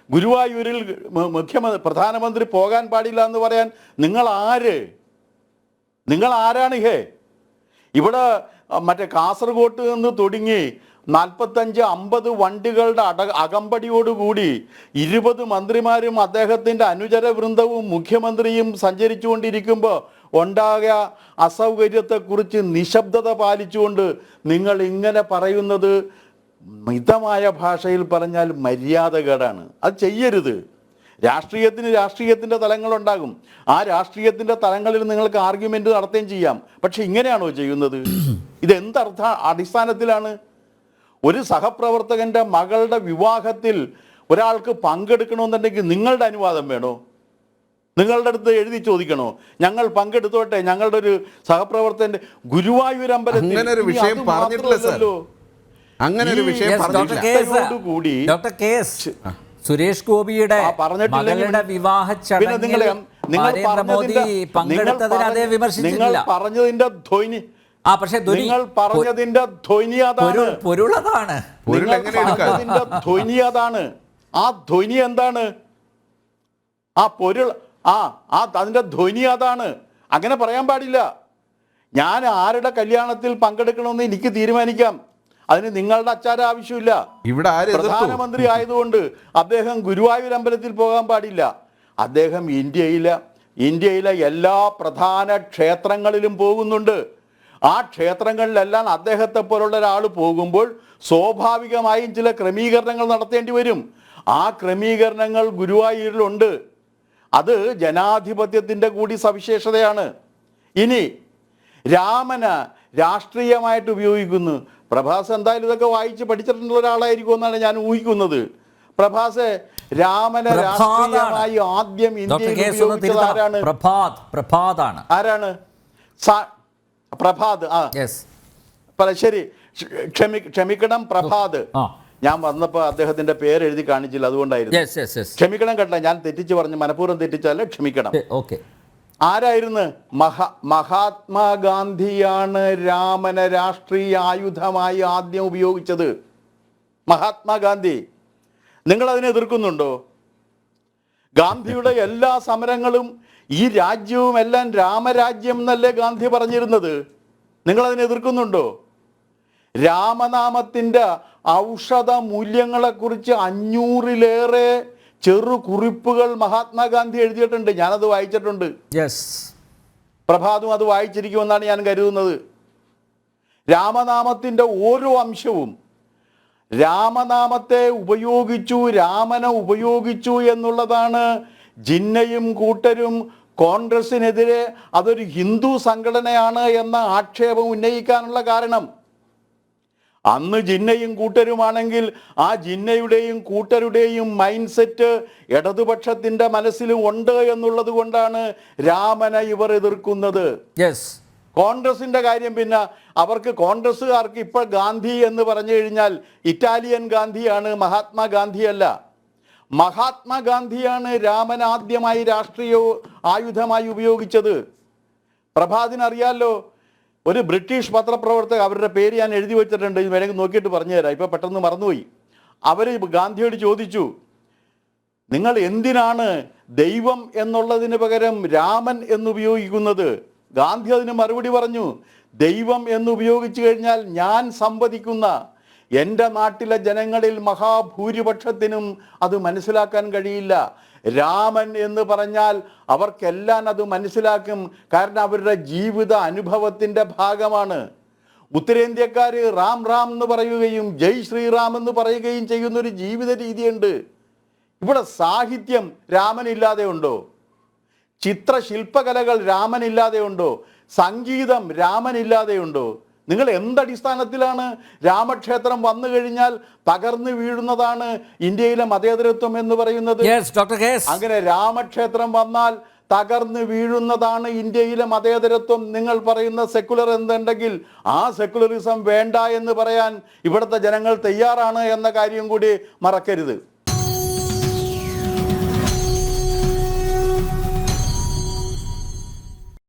ഗുരുവായൂരിൽ പ്രധാനമന്ത്രി പോകാൻ പാടില്ല എന്ന് പറയാൻ നിങ്ങൾ ആരാണ് ഇവിടെ മറ്റേ കാസർഗോട്ട് നിന്ന് തുടങ്ങി 45-50 വണ്ടികളുടെ അകമ്പടിയോടുകൂടി 20 മന്ത്രിമാരും അദ്ദേഹത്തിൻ്റെ അനുചര വൃന്ദവും മുഖ്യമന്ത്രിയും സഞ്ചരിച്ചുകൊണ്ടിരിക്കുമ്പോൾ ഉണ്ടായ അസൗകര്യത്തെക്കുറിച്ച് നിശബ്ദത പാലിച്ചുകൊണ്ട് നിങ്ങൾ ഇങ്ങനെ പറയുന്നത് മിതമായ ഭാഷയിൽ പറഞ്ഞാൽ മര്യാദകേടാണ്. അത് ചെയ്യരുത്. രാഷ്ട്രീയത്തിൻ്റെ തലങ്ങളുണ്ടാകും. ആ രാഷ്ട്രീയത്തിൻ്റെ തലങ്ങളിൽ നിങ്ങൾക്ക് ആർഗ്യുമെൻ്റ് നടത്തുകയും ചെയ്യാം. പക്ഷെ ഇങ്ങനെയാണോ ചെയ്യുന്നത്? ഇതെന്തർത്ഥ അടിസ്ഥാനത്തിലാണ്? ഒരു സഹപ്രവർത്തകൻ്റെ മകളുടെ വിവാഹത്തിൽ ഒരാൾക്ക് പങ്കെടുക്കണമെന്നുണ്ടെങ്കിൽ നിങ്ങളുടെ അനുവാദം വേണോ? നിങ്ങളുടെ അടുത്ത് എഴുതി ചോദിക്കണോ? ഞങ്ങൾ പങ്കെടുത്തോട്ടെ, ഞങ്ങളുടെ ഒരു സഹപ്രവർത്തകന്റെ ഗുരുവായൂർ അമ്പലത്തിൽ കൂടി സുരേഷ് ഗോപിയുടെ മകളുടെ വിവാഹ ചടങ്ങിൽ നരേന്ദ്രമോദി പങ്കെടുത്തതിനെ അതേ വിമർശിച്ചിട്ടില്ല. പറഞ്ഞതിന്റെ ധ്വനി നിങ്ങൾ പറഞ്ഞതിന്റെ ധ്വനി അതാണ്, പൊരുളതാണ്. ധ്വനി അതാണ്. ആ ധ്വനി എന്താണ്? ആ പൊരുൾ അതിന്റെ ധ്വനി അതാണ്. അങ്ങനെ പറയാൻ പാടില്ല. ഞാൻ ആരുടെ കല്യാണത്തിൽ പങ്കെടുക്കണമെന്ന് എനിക്ക് തീരുമാനിക്കാം. അതിന് നിങ്ങളുടെ അച്ചാരം ആവശ്യമില്ല. ഇവിടെ പ്രധാനമന്ത്രി ആയതുകൊണ്ട് അദ്ദേഹം ഗുരുവായൂർ അമ്പലത്തിൽ പോകാൻ പാടില്ല. അദ്ദേഹം ഇന്ത്യയിലെ എല്ലാ പ്രധാന ക്ഷേത്രങ്ങളിലും പോകുന്നുണ്ട്. ആ ക്ഷേത്രങ്ങളിലെല്ലാം അദ്ദേഹത്തെ പോലുള്ള ഒരാൾ പോകുമ്പോൾ സ്വാഭാവികമായും ചില ക്രമീകരണങ്ങൾ നടത്തേണ്ടി വരും. ആ ക്രമീകരണങ്ങൾ ഗുരുവായൂരിലുണ്ട്. അത് ജനാധിപത്യത്തിൻ്റെ കൂടി സവിശേഷതയാണ്. ഇനി രാമന് രാഷ്ട്രീയമായിട്ട് ഉപയോഗിക്കുന്നു. പ്രഭാസ് എന്തായാലും ഇതൊക്കെ വായിച്ച് പഠിച്ചിട്ടുള്ള ഒരാളായിരിക്കും എന്നാണ് ഞാൻ ഊഹിക്കുന്നത്. പ്രഭാസ് രാമനെ രാഷ്ട്രീയമായി ആദ്യം ഇന്ത്യയിൽ ഉപയോഗിച്ചത് ആരാണ്? ആരാണ്? പ്രഭാത്. ശരി, ക്ഷമിക്കണം, പ്രഭാത്. ഞാൻ വന്നപ്പോൾ അദ്ദേഹത്തിന്റെ പേര് എഴുതി കാണിച്ചില്ല, അതുകൊണ്ടായിരുന്നു. ക്ഷമിക്കണം കേട്ടോ, ഞാൻ തെറ്റിച്ച് പറഞ്ഞു, മനഃപൂർവ്വം തെറ്റിച്ചല്ല, ക്ഷമിക്കണം. ആരായിരുന്നു? മഹാത്മാഗാന്ധിയാണ് രാമനെ രാഷ്ട്രീയ ആയുധമായി ആദ്യം ഉപയോഗിച്ചത്. മഹാത്മാഗാന്ധി. നിങ്ങൾ അതിനെ എതിർക്കുന്നുണ്ടോ? ഗാന്ധിയുടെ എല്ലാ സമരങ്ങളും ഈ രാജ്യവും എല്ലാം രാമരാജ്യം എന്നല്ലേ ഗാന്ധി പറഞ്ഞിരുന്നത്? നിങ്ങളതിനെ എതിർക്കുന്നുണ്ടോ? രാമനാമത്തിൻ്റെ ഔഷധ മൂല്യങ്ങളെക്കുറിച്ച് 500-ലേറെ ചെറു കുറിപ്പുകൾ മഹാത്മാഗാന്ധി എഴുതിയിട്ടുണ്ട്. ഞാനത് വായിച്ചിട്ടുണ്ട്. പ്രഭാതും അത് വായിച്ചിരിക്കുമെന്നാണ് ഞാൻ കരുതുന്നത്. രാമനാമത്തിൻ്റെ ഓരോ അംശവും രാമനാമത്തെ ഉപയോഗിച്ചു, രാമനെ ഉപയോഗിച്ചു എന്നുള്ളതാണ് ജിന്നയും കൂട്ടരും കോൺഗ്രസിനെതിരെ അതൊരു ഹിന്ദു സംഘടനയാണ് എന്ന ആക്ഷേപം ഉന്നയിക്കാനുള്ള കാരണം. അന്ന് ജിന്നയും കൂട്ടരുമാണെങ്കിൽ ആ ജിന്നയുടെയും കൂട്ടരുടെയും മൈൻഡ് സെറ്റ് ഇടതുപക്ഷത്തിൻ്റെ മനസ്സിലും ഉണ്ട് എന്നുള്ളത് കൊണ്ടാണ് രാമനെ ഇവർ എതിർക്കുന്നത്. കോൺഗ്രസിൻ്റെ കാര്യം പിന്നെ അവർക്ക്, കോൺഗ്രസ്സുകാർക്ക് ഇപ്പോൾ ഗാന്ധി എന്ന് പറഞ്ഞു കഴിഞ്ഞാൽ ഇറ്റാലിയൻ ഗാന്ധിയാണ്, മഹാത്മാഗാന്ധിയല്ല. മഹാത്മാഗാന്ധിയാണ് രാമൻ ആദ്യമായി രാഷ്ട്രീയ ആയുധമായി ഉപയോഗിച്ചത്. പ്രഭാതിനറിയാലോ, ഒരു ബ്രിട്ടീഷ് പത്രപ്രവർത്തക, അവരുടെ പേര് ഞാൻ എഴുതി വെച്ചിട്ടുണ്ട്, ഇത് വേണമെങ്കിൽ നോക്കിയിട്ട് പറഞ്ഞു തരാം, ഇപ്പോൾ പെട്ടെന്ന് മറന്നുപോയി. അവർ ഗാന്ധിയോട് ചോദിച്ചു, നിങ്ങൾ എന്തിനാണ് ദൈവം എന്നുള്ളതിന് പകരം രാമൻ എന്നുപയോഗിക്കുന്നത്? ഗാന്ധി അതിന് മറുപടി പറഞ്ഞു, ദൈവം എന്നുപയോഗിച്ചു കഴിഞ്ഞാൽ ഞാൻ സംവദിക്കുന്ന എൻ്റെ നാട്ടിലെ ജനങ്ങളിൽ മഹാഭൂരിപക്ഷത്തിനും അത് മനസ്സിലാക്കാൻ കഴിയില്ല. രാമൻ എന്ന് പറഞ്ഞാൽ അവർക്കെല്ലാം അത് മനസ്സിലാക്കും, കാരണം അവരുടെ ജീവിത അനുഭവത്തിൻ്റെ ഭാഗമാണ്. ഉത്തരേന്ത്യക്കാർ റാം റാം എന്ന് പറയുകയും ജയ് ശ്രീറാം എന്ന് പറയുകയും ചെയ്യുന്നൊരു ജീവിത രീതിയുണ്ട്. ഇവിടെ സാഹിത്യം രാമനില്ലാതെ ഉണ്ടോ? ചിത്രശില്പകലകൾ രാമനില്ലാതെ ഉണ്ടോ? സംഗീതം രാമനില്ലാതെ ഉണ്ടോ? നിങ്ങൾ എന്തടിസ്ഥാനത്തിലാണ് രാമക്ഷേത്രം വന്നു കഴിഞ്ഞാൽ തകർന്നു വീഴുന്നതാണ് ഇന്ത്യയിലെ മതേതരത്വം എന്ന് പറയുന്നത്? അങ്ങനെ രാമക്ഷേത്രം വന്നാൽ തകർന്നു വീഴുന്നതാണ് ഇന്ത്യയിലെ മതേതരത്വം. നിങ്ങൾ പറയുന്ന സെക്കുലർ എന്തുണ്ടെങ്കിൽ ആ സെക്കുലറിസം വേണ്ട എന്ന് പറയാൻ ഇവിടുത്തെ ജനങ്ങൾ തയ്യാറാണ് എന്ന കാര്യം കൂടി മറക്കരുത്.